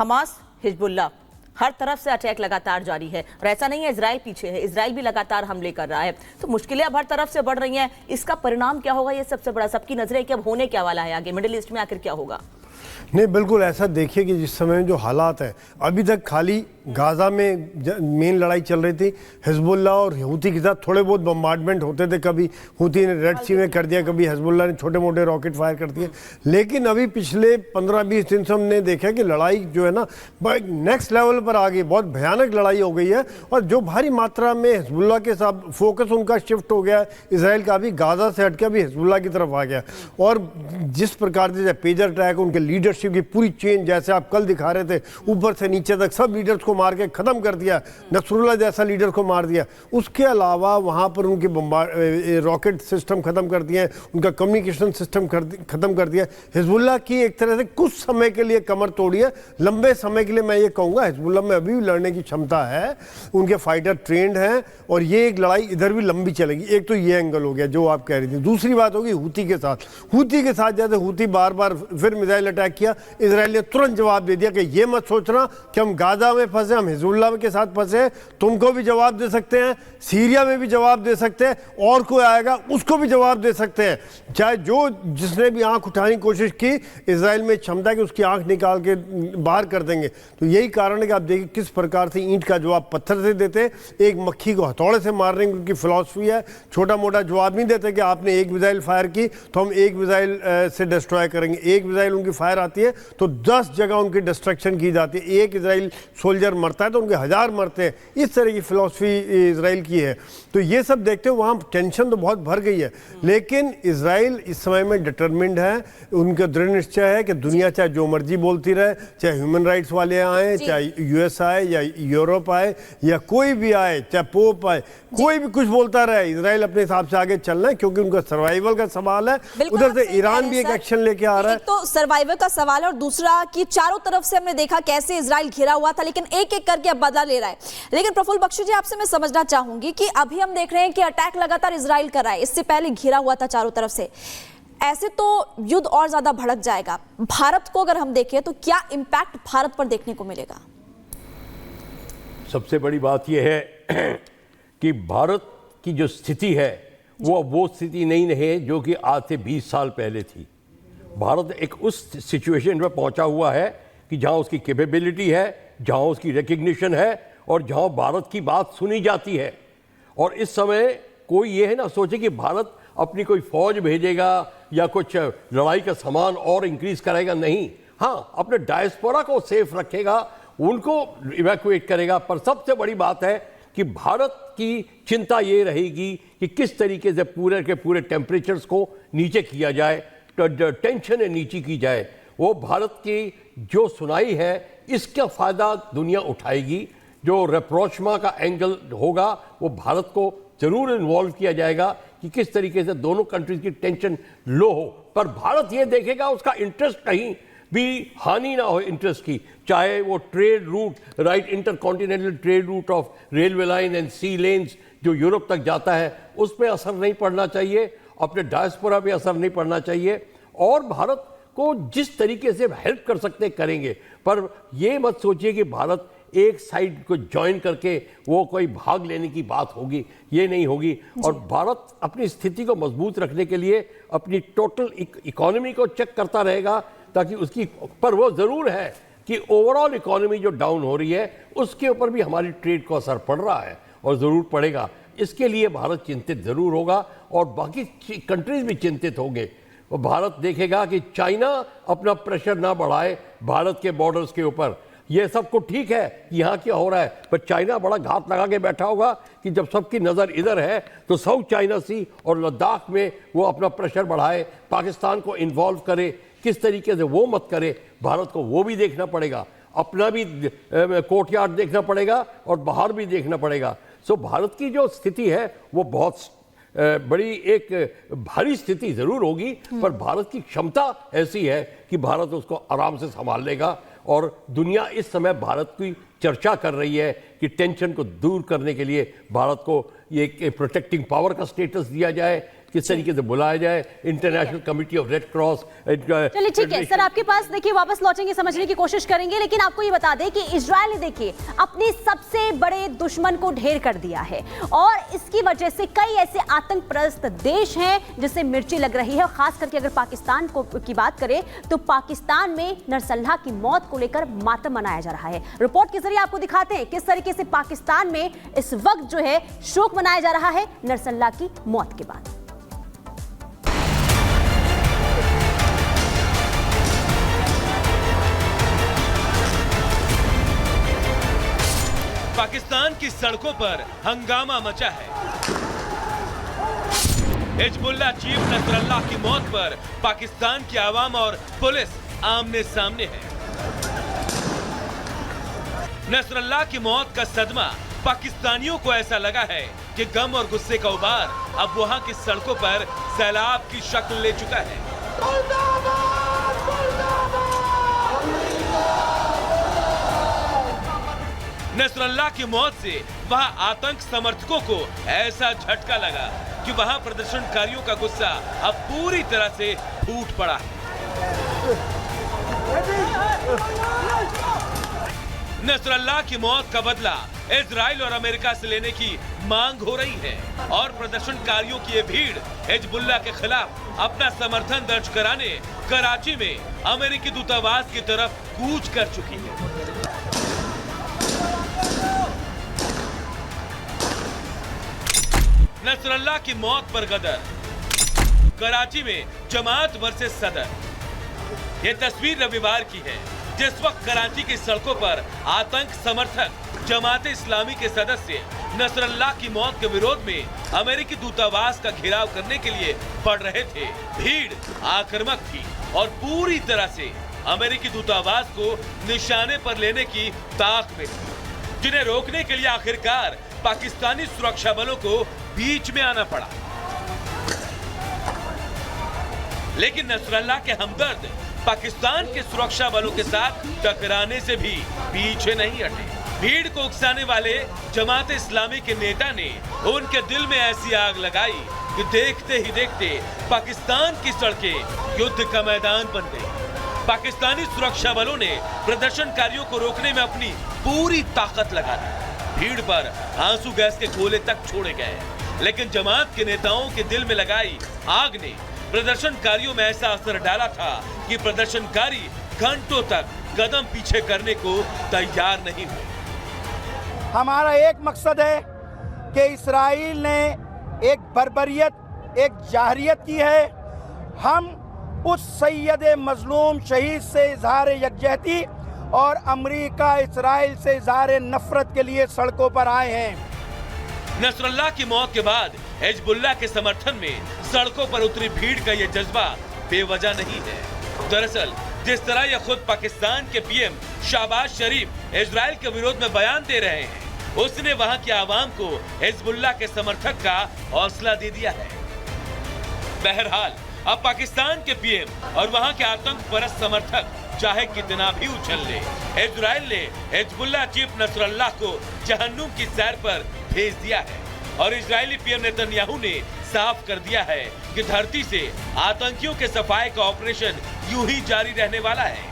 Hamas, Hezbollah, हर तरफ से attack लगातार जारी है और ऐसा नहीं है इजराइल पीछे है, इजराइल भी लगातार हमले कर रहा है। तो मुश्किलें अब हर तरफ से बढ़ रही हैं। इसका परिणाम क्या होगा, ये सबसे बड़ा सबकी नजरें कि अब होने क्या वाला है आगे, मिडिल ईस्ट में आखिर क्या होगा। नहीं, बिल्कुल ऐसा देखिए कि जिस समय जो हालात है, अभी तक खाली गाज़ा में मेन लड़ाई चल रही थी। हिजबुल्लाह और हूती के साथ थोड़े बहुत बम्बार्डमेंट होते थे, कभी हूती ने रेड सी में कर दिया, कभी हिजबुल्लाह ने छोटे मोटे रॉकेट फायर कर दिए। लेकिन अभी पिछले 15-20 दिन से हमने देखा कि लड़ाई जो है ना नेक्स्ट लेवल पर आ गई, बहुत भयानक लड़ाई हो गई है। और जो भारी मात्रा में हिजबुल्लाह के साथ फोकस उनका शिफ्ट हो गया, इसराइल का भी गाज़ा से हटके अभी हिजबुल्लाह की तरफ आ गया। और जिस प्रकार से पेजर अटैक, उनके लीडरशिप की पूरी चेन, जैसे आप कल दिखा रहे थे, ऊपर से नीचे तक सब लीडर्स को मार के खत्म कर दिया, नसरुल्लाह जैसा लीडर को मार दिया। उसके अलावा वहां पर उनके रॉकेट सिस्टम खत्म कर दिए, उनका कम्युनिकेशन सिस्टम खत्म कर दिया। हिजबुल्लाह की एक तरह से कुछ समय के लिए कमर तोड़ी है। लंबे समय के लिए मैं ये कहूँगा हिजबुल्लाह में अभी भी लड़ने की क्षमता है, उनके फाइटर ट्रेंड हैं और ये एक लड़ाई इधर भी लंबी चलेगी। एक तो ये एंगल हो गया जो आप कह रही थी। दूसरी बात होगी हूती के साथ। हूती के साथ जैसे हूती बार बार फिर मिसाइल अटैक किया, इसराइल ने तुरंत जवाब दे दिया कि ये मत सोचना कि हम गाजा में फंसे, हम हिजबुल्लाह के साथ फंसे। तुमको भी जवाब दे सकते हैं, सीरिया में भी जवाब दे सकते हैं, और कोई आएगा उसको भी जवाब दे सकते हैं। चाहे जो जिसने भी आंख उठाने की कोशिश की, इसराइल में क्षमता है कि उसकी आंख निकाल के बाहर कर देंगे। तो यही कारण है कि आप देखिए किस प्रकार से ईंट का जवाब पत्थर से देते, एक मक्खी को हथौड़े से मारने की उनकी फिलॉसफी है। छोटा मोटा जवाब नहीं देते कि आपने एक मिसाइल फायर की तो हम एक मिसाइल से डिस्ट्रॉय करेंगे। एक मिसाइल उनकी फायर आती है तो 10 जगह उनकी डिस्ट्रक्शन की जाती है। एक इजराइल सोल्जर मरता है तो उनके 1000 मरते हैं। इस तरह की फिलॉसफी इजराइल की है। तो ये सब देखते हो वहाँ टेंशन तो बहुत भर गई है, लेकिन इजराइल इस समय में डिटरमिन्ड है। उनका दृढ़ निश्चय है कि दुनिया चाहे जो मर्जी बोलती रहे, चाहे ह्यूमन राइट्स वाले आए, चाहे यूएस आए या यूरोप आए या कोई भी आए, चाहे पोप आए, कोई भी कुछ बोलता रहे, इजराइल अपने हिसाब से आगे चलना है क्योंकि उनका सर्वाइवल का सवाल है। उधर से ईरान भी एक एक्शन लेके आ रहा है। तो सर्वाइवल का सवाल है और दूसरा कि चारों तरफ से हमने देखा कैसे इजराइल घिरा हुआ था, लेकिन एक एक करके अब बदला ले रहा है। लेकिन प्रफुल्ल बख्शी जी, आपसे मैं समझना चाहूंगी कि अभी हम देख रहे हैं कि अटैक लगातार इजराइल कर रहा है, इससे पहले घिरा हुआ था चारों तरफ से। ऐसे तो युद्ध और ज्यादा भड़क जाएगा। भारत को अगर हम देखें तो क्या इंपैक्ट भारत पर देखने को मिलेगा? सबसे बड़ी बात यह है कि भारत की जो स्थिति है वो स्थिति नहीं है जो कि आज से 20 साल पहले थी। भारत एक उस सिचुएशन में पहुंचा हुआ है कि जहां उसकी कैपेबिलिटी है, जहां उसकी रिकग्निशन है और जहां भारत की बात सुनी जाती है। और इस समय कोई ये है ना सोचे कि भारत अपनी कोई फौज भेजेगा या कुछ लड़ाई का सामान और इंक्रीज करेगा, नहीं। हाँ, अपने डायस्पोरा को सेफ रखेगा, उनको इवैक्यूएट करेगा। पर सबसे बड़ी बात है कि भारत की चिंता ये रहेगी कि किस तरीके से पूरे के पूरे टेम्परेचर्स को नीचे किया जाए, टेंशन नीचे की जाए। वो भारत की जो सुनाई है इसका फ़ायदा दुनिया उठाएगी। जो रेप्रोचमा का एंगल होगा वो भारत को ज़रूर इन्वॉल्व किया जाएगा कि किस तरीके से दोनों कंट्रीज की टेंशन लो हो। पर भारत ये देखेगा उसका इंटरेस्ट कहीं भी हानि ना हो इंटरेस्ट की, चाहे वो trade route, right, intercontinental trade route of railway line and sea lanes जो यूरोप तक जाता है, उस पर असर नहीं पड़ना चाहिए, अपने डायस्पोरा पे असर नहीं पड़ना चाहिए। और भारत को जिस तरीके से हेल्प कर सकते करेंगे। पर ये मत सोचिए कि भारत एक साइड को ज्वाइन करके वो कोई भाग लेने की बात होगी, ये नहीं होगी। और भारत अपनी स्थिति को मजबूत रखने के लिए अपनी टोटल इकोनॉमी को चेक करता रहेगा ताकि उसकी, पर वो ज़रूर है कि ओवरऑल इकोनॉमी जो डाउन हो रही है उसके ऊपर भी हमारी ट्रेड को असर पड़ रहा है और ज़रूर पड़ेगा। इसके लिए भारत चिंतित ज़रूर होगा और बाकी कंट्रीज भी चिंतित होंगे। और भारत देखेगा कि चाइना अपना प्रेशर ना बढ़ाए भारत के बॉर्डर्स के ऊपर। ये सबको ठीक है यहाँ क्या हो रहा है, पर चाइना बड़ा घात लगा के बैठा होगा कि जब सबकी नज़र इधर है तो साउथ चाइना सी और लद्दाख में वो अपना प्रेशर बढ़ाए, पाकिस्तान को इन्वॉल्व करे, किस तरीके से वो मत करे। भारत को वो भी देखना पड़ेगा, अपना भी कोर्टयार्ड देखना पड़ेगा और बाहर भी देखना पड़ेगा। सो भारत की जो स्थिति है वो बहुत बड़ी एक भारी स्थिति ज़रूर होगी, पर भारत की क्षमता ऐसी है कि भारत उसको आराम से संभाल लेगा। और दुनिया इस समय भारत की चर्चा कर रही है कि टेंशन को दूर करने के लिए भारत को ये प्रोटेक्टिंग पावर का स्टेटस दिया जाए किस तरीके से बुलाया जाए, international committee of red cross. चलिए ठीक है सर, आपके पास देखिए वापस लौटेंगे, समझने की कोशिश करेंगे, लेकिन आपको ये बता दें कि इजराइल ने देखिए अपने सबसे बड़े दुश्मन को ढेर कर दिया है और इसकी वजह से कई ऐसे आतंकप्रस्त देश हैं जिससे मिर्ची लग रही है। खास करके अगर पाकिस्तान की बात करें तो पाकिस्तान में नसरुल्लाह की मौत को लेकर मातम मनाया जा रहा है। रिपोर्ट के जरिए आपको दिखाते हैं किस तरीके से पाकिस्तान में इस वक्त जो है शोक मनाया जा रहा है नसरुल्लाह की मौत के बाद। पाकिस्तान की सड़कों पर हंगामा मचा है। हिजबुल्लाह चीफ नसरुल्लाह की मौत पर पाकिस्तान की आवाम और पुलिस आमने सामने है। नसरुल्लाह की मौत का सदमा पाकिस्तानियों को ऐसा लगा है कि गम और गुस्से का उबार अब वहां की सड़कों पर सैलाब की शक्ल ले चुका है। नसरुल्लाह की मौत से वहां आतंक समर्थकों को ऐसा झटका लगा कि वहां प्रदर्शनकारियों का गुस्सा अब पूरी तरह से फूट पड़ा है। नसरुल्लाह की मौत का बदला इजराइल और अमेरिका से लेने की मांग हो रही है और प्रदर्शनकारियों की ये भीड़ हिजबुल्लाह के खिलाफ अपना समर्थन दर्ज कराने कराची में अमेरिकी दूतावास की तरफ कूच कर चुकी है। नसरुल्लाह की मौत पर गदर, कराची में जमात वर्सेस सदर। यह तस्वीर रविवार की है जिस वक्त कराची की सड़कों पर आतंक समर्थक जमात इस्लामी के सदस्य नसरुल्लाह की मौत के विरोध में अमेरिकी दूतावास का घेराव करने के लिए बढ़ रहे थे। भीड़ आक्रामक थी और पूरी तरह से अमेरिकी दूतावास को निशाने पर लेने की ताक में थी, जिन्हें रोकने के लिए आखिरकार पाकिस्तानी सुरक्षा बलों को बीच में आना पड़ा। लेकिन नसरुल्लाह के हमदर्द पाकिस्तान के सुरक्षा बलों के साथ टकराने से भी पीछे नहीं हटे। भीड़ को उकसाने वाले जमात इस्लामी के नेता ने उनके दिल में ऐसी आग लगाई कि देखते ही देखते पाकिस्तान की सड़कें युद्ध का मैदान बन गई। पाकिस्तानी सुरक्षा बलों ने प्रदर्शनकारियों को रोकने में अपनी पूरी ताकत लगा दी। भीड़ पर आंसू गैस के गोले तक छोड़े गए, लेकिन जमात के नेताओं के दिल में लगाई आग ने प्रदर्शनकारियों में ऐसा असर डाला था कि प्रदर्शनकारी घंटों तक कदम पीछे करने को तैयार नहीं हुए। हमारा एक मकसद है कि इस्राइल ने एक बर्बरियत, एक जाहरियत की है। हम उस सैयद मजलूम शहीद से इजहार यकजहती और अमेरिका इस्राइल से इजहार नफरत के लिए सड़कों पर आए हैं। नसरुल्लाह की मौत के बाद हिजबुल्लाह के समर्थन में सड़कों पर उतरी भीड़ का यह जज्बा बेवजह नहीं है। दरअसल जिस तरह यह खुद पाकिस्तान के पीएम शहबाज शरीफ इजराइल के विरोध में बयान दे रहे हैं, उसने वहां की आवाम को हिजबुल्लाह के समर्थक का हौसला दे दिया है। बहरहाल अब पाकिस्तान के पीएम और वहां के आतंक परस्त समर्थक चाहे कितना भी उछल ले, इजराइल ने हिजबुल्लाह चीफ नसरुल्लाह को जहन्नुम की सैर पर भेज दिया है और इजरायली पीएम नेतन्याहू ने साफ कर दिया है कि धरती से आतंकियों के सफाई का ऑपरेशन यूं ही जारी रहने वाला है।